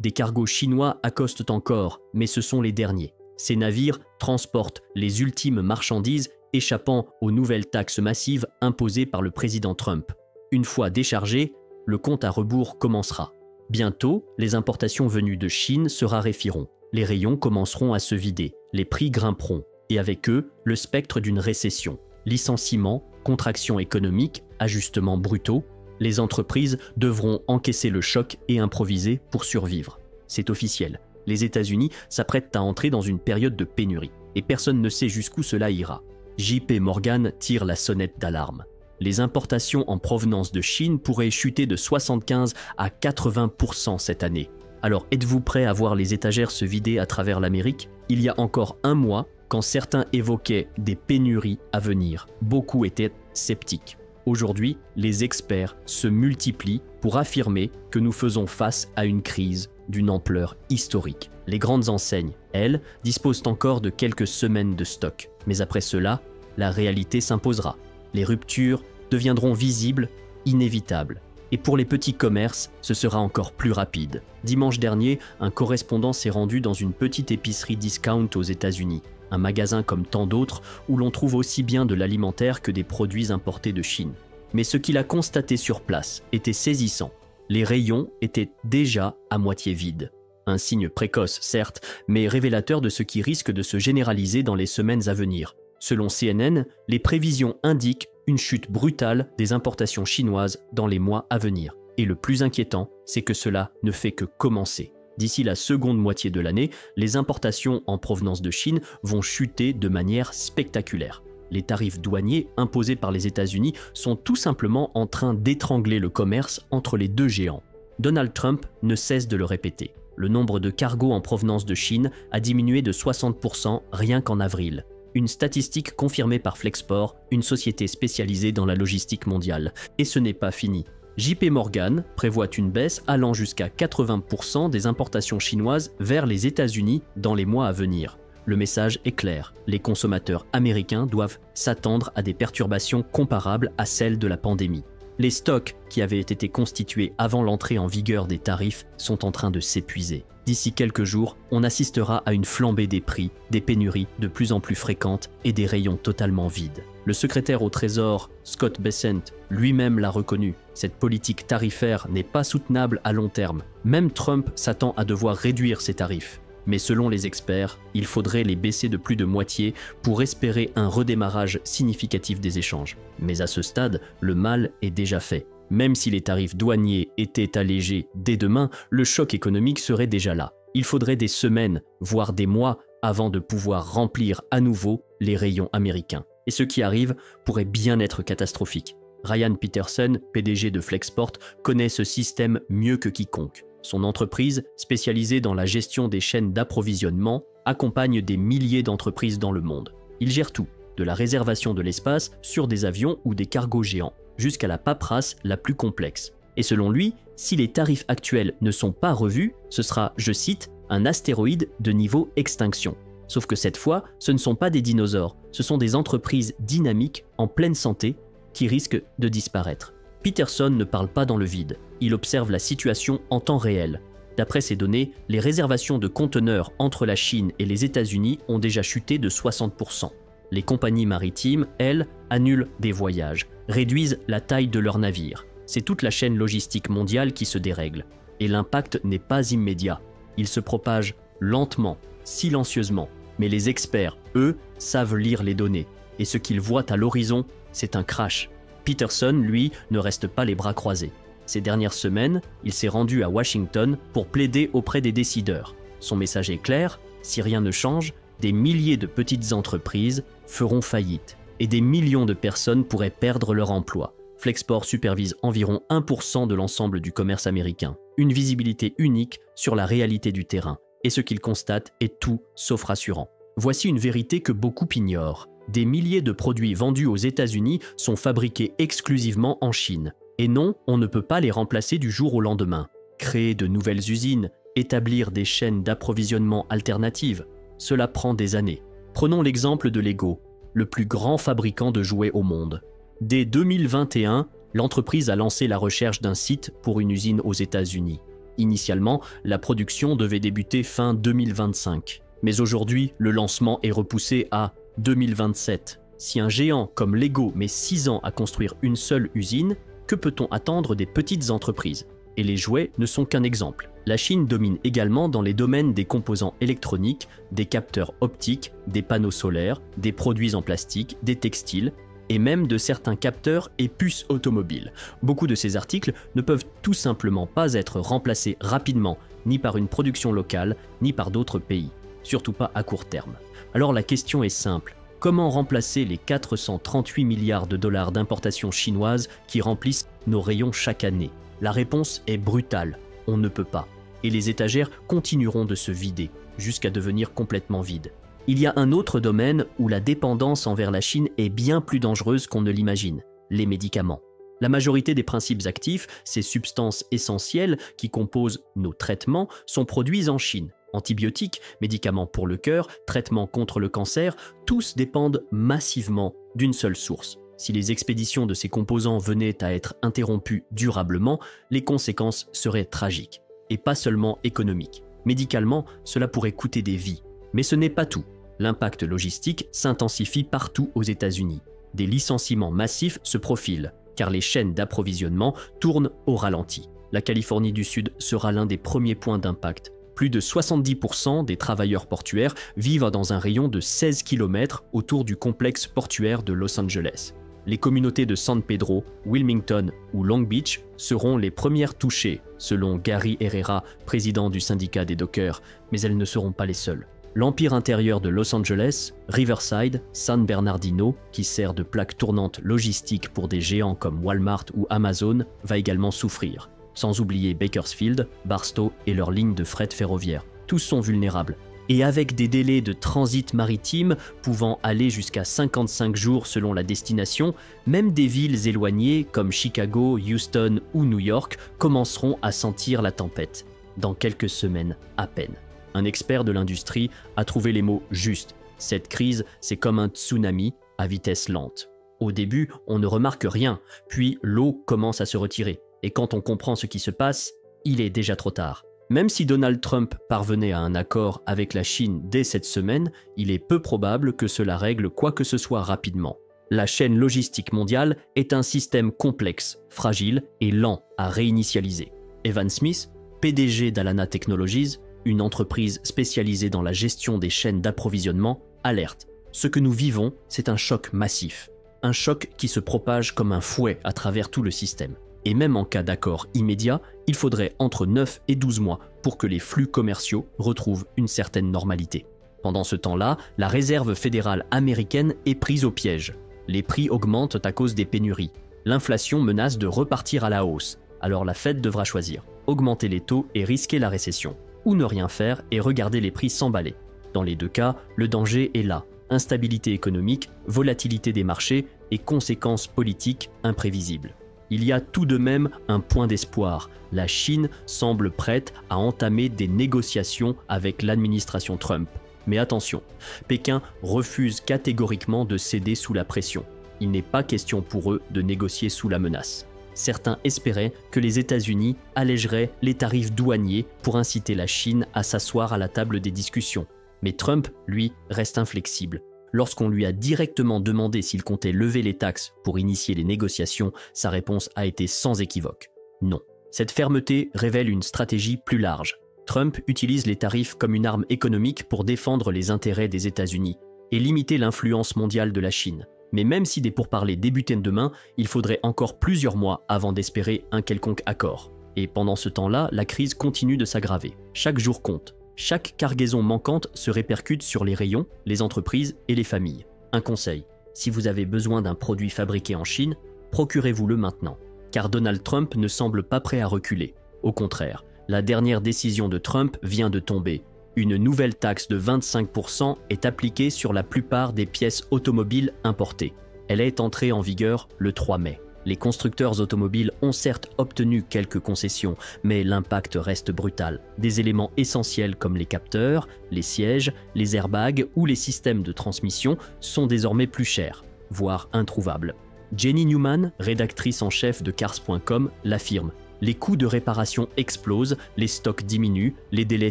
Des cargos chinois accostent encore, mais ce sont les derniers. Ces navires transportent les ultimes marchandises échappant aux nouvelles taxes massives imposées par le président Trump. Une fois déchargés, le compte à rebours commencera. Bientôt, les importations venues de Chine se raréfieront. Les rayons commenceront à se vider, les prix grimperont, et avec eux, le spectre d'une récession. Licenciements, contraction économique, ajustements brutaux, les entreprises devront encaisser le choc et improviser pour survivre. C'est officiel. Les États-Unis s'apprêtent à entrer dans une période de pénurie, et personne ne sait jusqu'où cela ira. JP Morgan tire la sonnette d'alarme. Les importations en provenance de Chine pourraient chuter de 75 à 80% cette année. Alors êtes-vous prêt à voir les étagères se vider à travers l'Amérique ? Il y a encore un mois, quand certains évoquaient des pénuries à venir, beaucoup étaient sceptiques. Aujourd'hui, les experts se multiplient pour affirmer que nous faisons face à une crise d'une ampleur historique. Les grandes enseignes, elles, disposent encore de quelques semaines de stock. Mais après cela, la réalité s'imposera. Les ruptures deviendront visibles, inévitables. Et pour les petits commerces, ce sera encore plus rapide. Dimanche dernier, un correspondant s'est rendu dans une petite épicerie discount aux États-Unis. Un magasin comme tant d'autres où l'on trouve aussi bien de l'alimentaire que des produits importés de Chine. Mais ce qu'il a constaté sur place était saisissant. Les rayons étaient déjà à moitié vides. Un signe précoce, certes, mais révélateur de ce qui risque de se généraliser dans les semaines à venir. Selon CNN, les prévisions indiquent une chute brutale des importations chinoises dans les mois à venir. Et le plus inquiétant, c'est que cela ne fait que commencer. D'ici la seconde moitié de l'année, les importations en provenance de Chine vont chuter de manière spectaculaire. Les tarifs douaniers imposés par les États-Unis sont tout simplement en train d'étrangler le commerce entre les deux géants. Donald Trump ne cesse de le répéter. Le nombre de cargos en provenance de Chine a diminué de 60% rien qu'en avril. Une statistique confirmée par Flexport, une société spécialisée dans la logistique mondiale. Et ce n'est pas fini. JP Morgan prévoit une baisse allant jusqu'à 80% des importations chinoises vers les États-Unis dans les mois à venir. Le message est clair, les consommateurs américains doivent s'attendre à des perturbations comparables à celles de la pandémie. Les stocks qui avaient été constitués avant l'entrée en vigueur des tarifs sont en train de s'épuiser. D'ici quelques jours, on assistera à une flambée des prix, des pénuries de plus en plus fréquentes et des rayons totalement vides. Le secrétaire au Trésor, Scott Bessent, lui-même l'a reconnu. Cette politique tarifaire n'est pas soutenable à long terme. Même Trump s'attend à devoir réduire ses tarifs. Mais selon les experts, il faudrait les baisser de plus de moitié pour espérer un redémarrage significatif des échanges. Mais à ce stade, le mal est déjà fait. Même si les tarifs douaniers étaient allégés dès demain, le choc économique serait déjà là. Il faudrait des semaines, voire des mois, avant de pouvoir remplir à nouveau les rayons américains. Et ce qui arrive pourrait bien être catastrophique. Ryan Peterson, PDG de Flexport, connaît ce système mieux que quiconque. Son entreprise, spécialisée dans la gestion des chaînes d'approvisionnement, accompagne des milliers d'entreprises dans le monde. Il gère tout, de la réservation de l'espace sur des avions ou des cargos géants, jusqu'à la paperasse la plus complexe. Et selon lui, si les tarifs actuels ne sont pas revus, ce sera, je cite, un astéroïde de niveau extinction. Sauf que cette fois, ce ne sont pas des dinosaures, ce sont des entreprises dynamiques en pleine santé qui risquent de disparaître. Peterson ne parle pas dans le vide, il observe la situation en temps réel. D'après ces données, les réservations de conteneurs entre la Chine et les États-Unis ont déjà chuté de 60%. Les compagnies maritimes, elles, annulent des voyages, réduisent la taille de leurs navires. C'est toute la chaîne logistique mondiale qui se dérègle. Et l'impact n'est pas immédiat. Il se propage lentement, silencieusement. Mais les experts, eux, savent lire les données. Et ce qu'ils voient à l'horizon, c'est un crash. Peterson, lui, ne reste pas les bras croisés. Ces dernières semaines, il s'est rendu à Washington pour plaider auprès des décideurs. Son message est clair, si rien ne change, des milliers de petites entreprises feront faillite et des millions de personnes pourraient perdre leur emploi. Flexport supervise environ 1% de l'ensemble du commerce américain, une visibilité unique sur la réalité du terrain. Et ce qu'il constate est tout sauf rassurant. Voici une vérité que beaucoup ignorent. Des milliers de produits vendus aux États-Unis sont fabriqués exclusivement en Chine. Et non, on ne peut pas les remplacer du jour au lendemain. Créer de nouvelles usines, établir des chaînes d'approvisionnement alternatives, cela prend des années. Prenons l'exemple de Lego, le plus grand fabricant de jouets au monde. Dès 2021, l'entreprise a lancé la recherche d'un site pour une usine aux États-Unis. Initialement, la production devait débuter fin 2025. Mais aujourd'hui, le lancement est repoussé à 2027. Si un géant comme Lego met 6 ans à construire une seule usine, que peut-on attendre des petites entreprises? Et les jouets ne sont qu'un exemple. La Chine domine également dans les domaines des composants électroniques, des capteurs optiques, des panneaux solaires, des produits en plastique, des textiles, et même de certains capteurs et puces automobiles. Beaucoup de ces articles ne peuvent tout simplement pas être remplacés rapidement, ni par une production locale, ni par d'autres pays, surtout pas à court terme. Alors la question est simple. Comment remplacer les 438 milliards de dollars d'importations chinoises qui remplissent nos rayons chaque année? La réponse est brutale, on ne peut pas. Et les étagères continueront de se vider, jusqu'à devenir complètement vides. Il y a un autre domaine où la dépendance envers la Chine est bien plus dangereuse qu'on ne l'imagine, les médicaments. La majorité des principes actifs, ces substances essentielles qui composent nos traitements, sont produits en Chine. Antibiotiques, médicaments pour le cœur, traitements contre le cancer, tous dépendent massivement d'une seule source. Si les expéditions de ces composants venaient à être interrompues durablement, les conséquences seraient tragiques. Et pas seulement économiques. Médicalement, cela pourrait coûter des vies. Mais ce n'est pas tout. L'impact logistique s'intensifie partout aux États-Unis. Des licenciements massifs se profilent, car les chaînes d'approvisionnement tournent au ralenti. La Californie du Sud sera l'un des premiers points d'impact. Plus de 70% des travailleurs portuaires vivent dans un rayon de 16 km autour du complexe portuaire de Los Angeles. Les communautés de San Pedro, Wilmington ou Long Beach seront les premières touchées, selon Gary Herrera, président du syndicat des dockers, mais elles ne seront pas les seules. L'empire intérieur de Los Angeles, Riverside, San Bernardino, qui sert de plaque tournante logistique pour des géants comme Walmart ou Amazon, va également souffrir. Sans oublier Bakersfield, Barstow et leurs lignes de fret ferroviaire. Tous sont vulnérables. Et avec des délais de transit maritime pouvant aller jusqu'à 55 jours selon la destination, même des villes éloignées comme Chicago, Houston ou New York commenceront à sentir la tempête, dans quelques semaines à peine. Un expert de l'industrie a trouvé les mots justes. Cette crise, c'est comme un tsunami à vitesse lente. Au début, on ne remarque rien, puis l'eau commence à se retirer. Et quand on comprend ce qui se passe, il est déjà trop tard. Même si Donald Trump parvenait à un accord avec la Chine dès cette semaine, il est peu probable que cela règle quoi que ce soit rapidement. La chaîne logistique mondiale est un système complexe, fragile et lent à réinitialiser. Evan Smith, PDG d'Alana Technologies, une entreprise spécialisée dans la gestion des chaînes d'approvisionnement, alerte. Ce que nous vivons, c'est un choc massif. Un choc qui se propage comme un fouet à travers tout le système. Et même en cas d'accord immédiat, il faudrait entre 9 et 12 mois pour que les flux commerciaux retrouvent une certaine normalité. Pendant ce temps-là, la Réserve fédérale américaine est prise au piège. Les prix augmentent à cause des pénuries. L'inflation menace de repartir à la hausse. Alors la Fed devra choisir, augmenter les taux et risquer la récession, ou ne rien faire et regarder les prix s'emballer. Dans les deux cas, le danger est là. Instabilité économique, volatilité des marchés et conséquences politiques imprévisibles. Il y a tout de même un point d'espoir. La Chine semble prête à entamer des négociations avec l'administration Trump. Mais attention, Pékin refuse catégoriquement de céder sous la pression. Il n'est pas question pour eux de négocier sous la menace. Certains espéraient que les États-Unis allégeraient les tarifs douaniers pour inciter la Chine à s'asseoir à la table des discussions. Mais Trump, lui, reste inflexible. Lorsqu'on lui a directement demandé s'il comptait lever les taxes pour initier les négociations, sa réponse a été sans équivoque. Non. Cette fermeté révèle une stratégie plus large. Trump utilise les tarifs comme une arme économique pour défendre les intérêts des États-Unis et limiter l'influence mondiale de la Chine. Mais même si des pourparlers débutaient demain, il faudrait encore plusieurs mois avant d'espérer un quelconque accord. Et pendant ce temps-là, la crise continue de s'aggraver. Chaque jour compte. Chaque cargaison manquante se répercute sur les rayons, les entreprises et les familles. Un conseil, si vous avez besoin d'un produit fabriqué en Chine, procurez-vous-le maintenant. Car Donald Trump ne semble pas prêt à reculer. Au contraire, la dernière décision de Trump vient de tomber. Une nouvelle taxe de 25% est appliquée sur la plupart des pièces automobiles importées. Elle est entrée en vigueur le 3 mai. Les constructeurs automobiles ont certes obtenu quelques concessions, mais l'impact reste brutal. Des éléments essentiels comme les capteurs, les sièges, les airbags ou les systèmes de transmission sont désormais plus chers, voire introuvables. Jenny Newman, rédactrice en chef de Cars.com, l'affirme. les coûts de réparation explosent, les stocks diminuent, les délais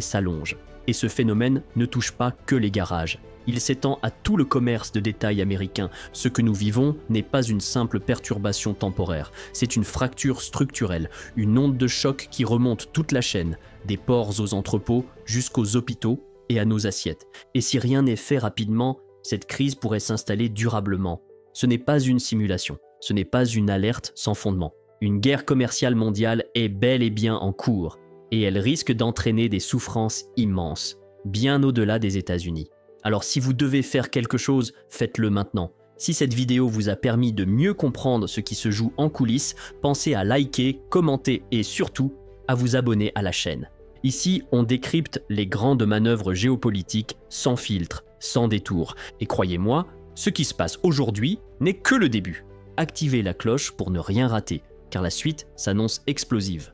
s'allongent. Et ce phénomène ne touche pas que les garages. Il s'étend à tout le commerce de détail américain. Ce que nous vivons n'est pas une simple perturbation temporaire, c'est une fracture structurelle, une onde de choc qui remonte toute la chaîne, des ports aux entrepôts jusqu'aux hôpitaux et à nos assiettes. Et si rien n'est fait rapidement, cette crise pourrait s'installer durablement. Ce n'est pas une simulation, ce n'est pas une alerte sans fondement. Une guerre commerciale mondiale est bel et bien en cours, et elle risque d'entraîner des souffrances immenses, bien au-delà des États-Unis. Alors si vous devez faire quelque chose, faites-le maintenant. Si cette vidéo vous a permis de mieux comprendre ce qui se joue en coulisses, pensez à liker, commenter et surtout à vous abonner à la chaîne. Ici, on décrypte les grandes manœuvres géopolitiques sans filtre, sans détour. Et croyez-moi, ce qui se passe aujourd'hui n'est que le début. Activez la cloche pour ne rien rater, car la suite s'annonce explosive.